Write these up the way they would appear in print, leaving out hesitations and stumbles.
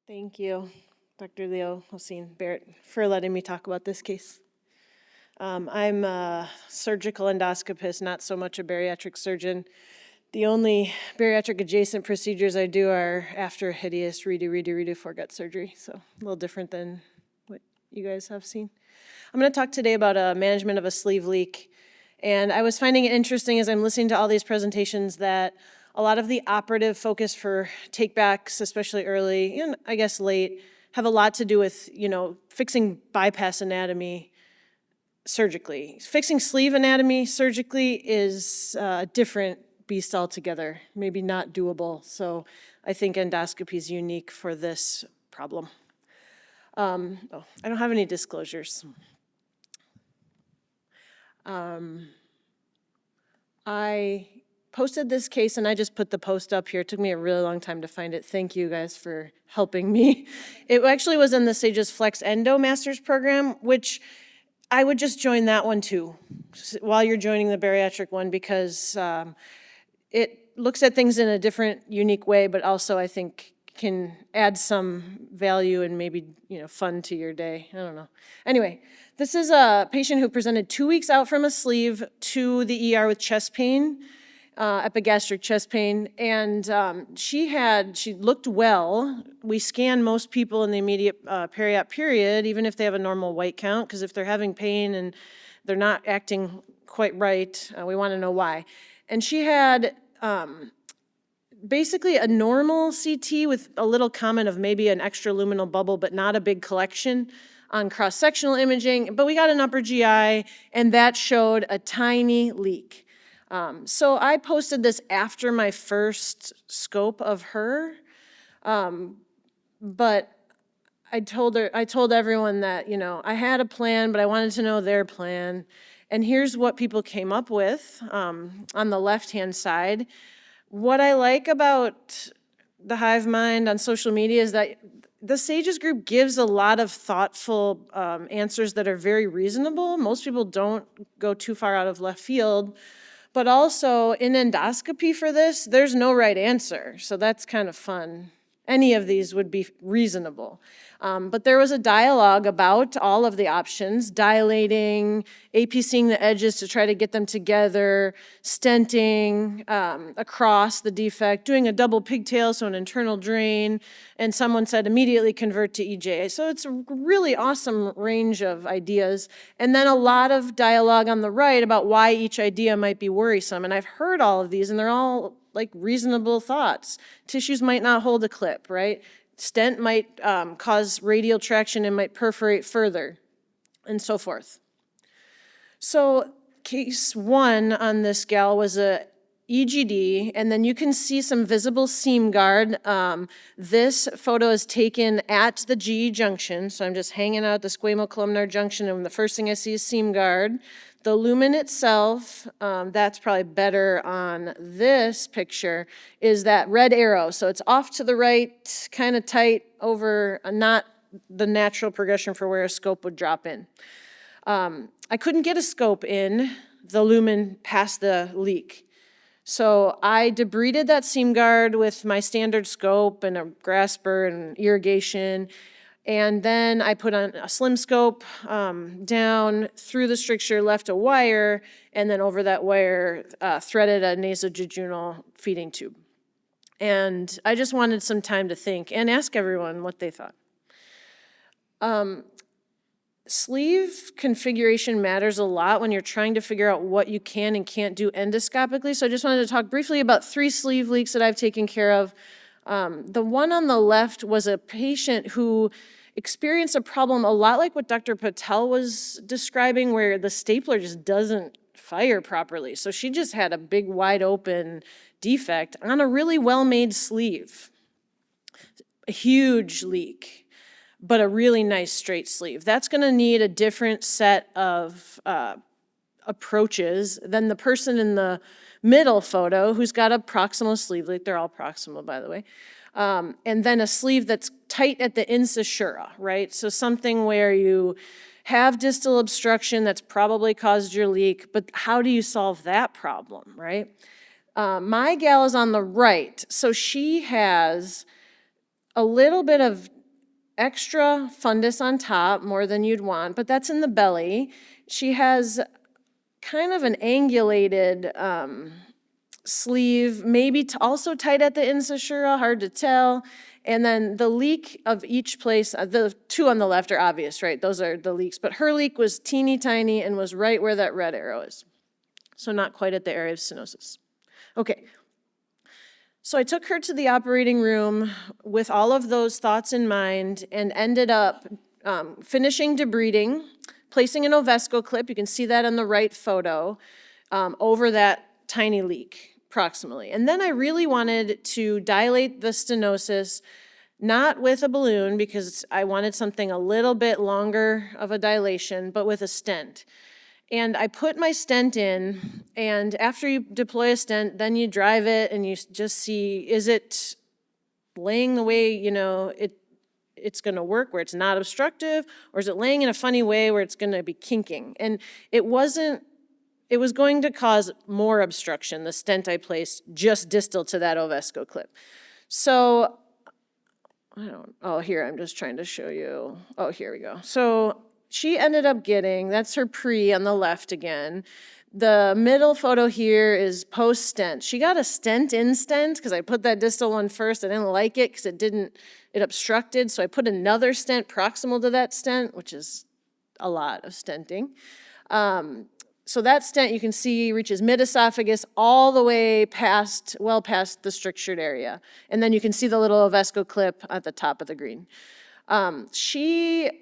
Thank you, Dr. Leo Hossein Barrett, for letting me talk about this case. I'm a surgical endoscopist, not so much a bariatric surgeon. The only bariatric adjacent procedures I do are after hideous redo foregut surgery, so a little different than what you guys have seen. I'm going to talk today about management of a sleeve leak. And I was finding it interesting as I'm listening to all these presentations that a lot of the operative focus for takebacks, especially early and I guess late, have a lot to do with, fixing bypass anatomy surgically. Fixing sleeve anatomy surgically is a different beast altogether, maybe not doable. So I think endoscopy is unique for this problem. I don't have any disclosures. I posted this case and I just put the post up here. It took me a really long time to find it. Thank you guys for helping me. It actually was in the SAGES Flex Endo Masters program, which I would just join that one too, while you're joining the bariatric one, because it looks at things in a different, unique way, but also I think can add some value and maybe, fun to your day. I don't know. Anyway, this is a patient who presented 2 weeks out from a sleeve to the ER with chest pain, epigastric chest pain, and she looked well. We scan most people in the immediate periop period, even if they have a normal white count, because if they're having pain and they're not acting quite right, we want to know why. And she had basically a normal CT with a little comment of maybe an extraluminal bubble, but not a big collection on cross-sectional imaging. But we got an upper GI, and that showed a tiny leak. So I posted this after my first scope of her, but I told everyone that, I had a plan, but I wanted to know their plan. And here's what people came up with on the left-hand side. What I like about the Hive Mind on social media is that the SAGES group gives a lot of thoughtful answers that are very reasonable. Most people don't go too far out of left field. But also in endoscopy for this, there's no right answer. So that's kind of fun. Any of these would be reasonable. But there was a dialogue about all of the options: dilating, APCing the edges to try to get them together, stenting across the defect, doing a double pigtail, so an internal drain, and someone said immediately convert to EJ. So it's a really awesome range of ideas. And then a lot of dialogue on the right about why each idea might be worrisome. And I've heard all of these, and they're all like reasonable thoughts. Tissues might not hold a clip, right? Stent might cause radial traction and might perforate further, and so forth. So case 1 on this gal was a EGD, and then you can see some visible seam guard. This photo is taken at the GE junction, so I'm just hanging out the squamocolumnar junction, and the first thing I see is seam guard. The lumen itself, that's probably better on this picture, is that red arrow. So it's off to the right, kind of tight over, not the natural progression for where a scope would drop in. I couldn't get a scope in the lumen past the leak. So I debrided that seam guard with my standard scope and a grasper and irrigation. And then I put on a slim scope down through the stricture, left a wire, and then over that wire threaded a nasojejunal feeding tube. And I just wanted some time to think and ask everyone what they thought. Sleeve configuration matters a lot when you're trying to figure out what you can and can't do endoscopically. So I just wanted to talk briefly about 3 sleeve leaks that I've taken care of. The one on the left was a patient who experienced a problem a lot like what Dr. Patel was describing, where the stapler just doesn't fire properly. So she just had a big wide open defect on a really well-made sleeve. A huge leak, but a really nice straight sleeve. That's gonna need a different set of approaches than the person in the middle photo who's got a proximal sleeve leak. They're all proximal, by the way. And then a sleeve that's tight at the incisura, right? So something where you have distal obstruction that's probably caused your leak, but how do you solve that problem, right? My gal is on the right, so she has a little bit of extra fundus on top, more than you'd want, but that's in the belly. She has kind of an angulated sleeve, maybe also tight at the incisura, hard to tell. And then the leak of each place, the two on the left are obvious, right? Those are the leaks, but her leak was teeny tiny and was right where that red arrow is. So not quite at the area of stenosis. Okay. So I took her to the operating room with all of those thoughts in mind and ended up finishing debriding, placing an Ovesco clip, you can see that in the right photo, over that tiny leak proximally. And then I really wanted to dilate the stenosis, not with a balloon because I wanted something a little bit longer of a dilation, but with a stent. And I put my stent in, and after you deploy a stent, then you drive it and you just see, is it laying the way, it's gonna work where it's not obstructive, or is it laying in a funny way where it's gonna be kinking? And it was going to cause more obstruction, the stent I placed just distal to that Ovesco clip. So, here, I'm just trying to show you. Oh, here we go. So she ended up getting, that's her pre on the left again. The middle photo here is post-stent. She got a stent in stent because I put that distal one first. I didn't like it because it obstructed. So I put another stent proximal to that stent, which is a lot of stenting. So that stent you can see reaches mid-esophagus all the way well past the strictured area. And then you can see the little Ovesco clip at the top of the green. She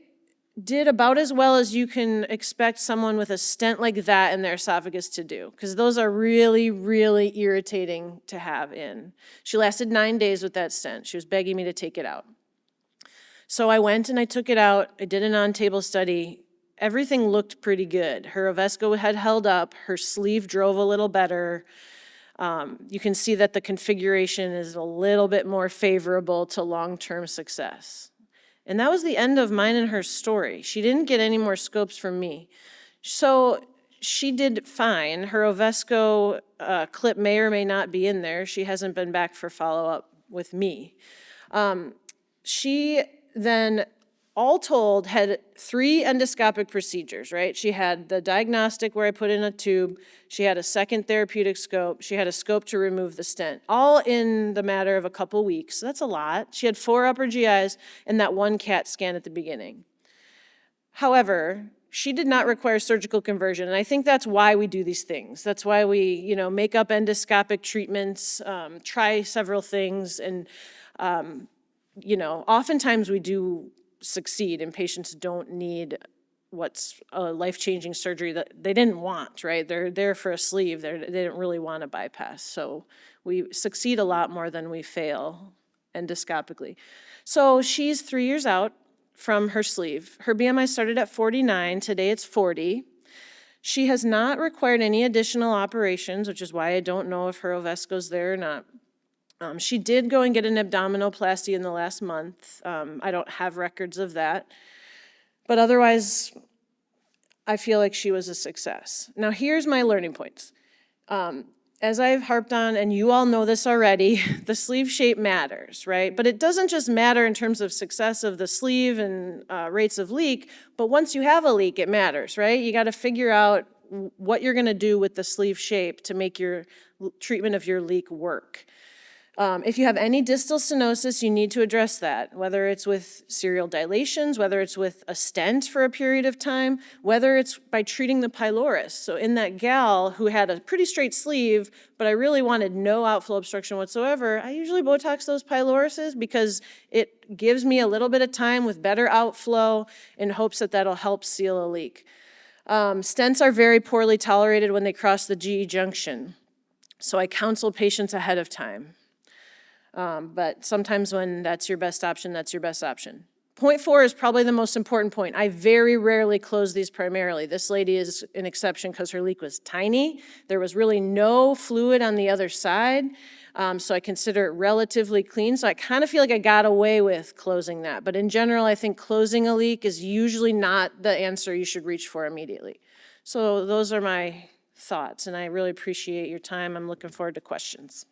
did about as well as you can expect someone with a stent like that in their esophagus to do, because those are really, really irritating to have in. She lasted 9 days with that stent. She was begging me to take it out. So I went and I took it out. I did an on-table study. Everything looked pretty good. Her Ovesco had held up. Her sleeve drove a little better. You can see that the configuration is a little bit more favorable to long-term success. And that was the end of mine and her story. She didn't get any more scopes from me. So she did fine. Her Ovesco clip may or may not be in there. She hasn't been back for follow-up with me. She then, all told, had 3 endoscopic procedures, right? She had the diagnostic where I put in a tube. She had a second therapeutic scope. She had a scope to remove the stent, all in the matter of a couple weeks. That's a lot. She had 4 upper GIs and that 1 CAT scan at the beginning. However, she did not require surgical conversion, and I think that's why we do these things. That's why we, make up endoscopic treatments, try several things, and, oftentimes we do succeed and patients don't need what's a life-changing surgery that they didn't want, right? They're there for a sleeve. They didn't really want to bypass. So we succeed a lot more than we fail endoscopically. So she's 3 years out from her sleeve. Her BMI started at 49. Today it's 40. She has not required any additional operations, which is why I don't know if her Ovesco's there or not. She did go and get an abdominoplasty in the last month. I don't have records of that. But otherwise, I feel like she was a success. Now, here's my learning points. As I've harped on, and you all know this already, the sleeve shape matters, right? But it doesn't just matter in terms of success of the sleeve and rates of leak, but once you have a leak, it matters, right? You got to figure out what you're going to do with the sleeve shape to make your treatment of your leak work. If you have any distal stenosis, you need to address that, whether it's with serial dilations, whether it's with a stent for a period of time, whether it's by treating the pylorus. So in that gal who had a pretty straight sleeve, but I really wanted no outflow obstruction whatsoever, I usually Botox those pyloruses because it gives me a little bit of time with better outflow in hopes that that'll help seal a leak. Stents are very poorly tolerated when they cross the GE junction. So I counsel patients ahead of time. But sometimes when that's your best option, that's your best option. Point 4 is probably the most important point. I very rarely close these primarily. This lady is an exception because her leak was tiny. There was really no fluid on the other side, so I consider it relatively clean. So I kind of feel like I got away with closing that. But in general, I think closing a leak is usually not the answer you should reach for immediately. So those are my thoughts, and I really appreciate your time. I'm looking forward to questions.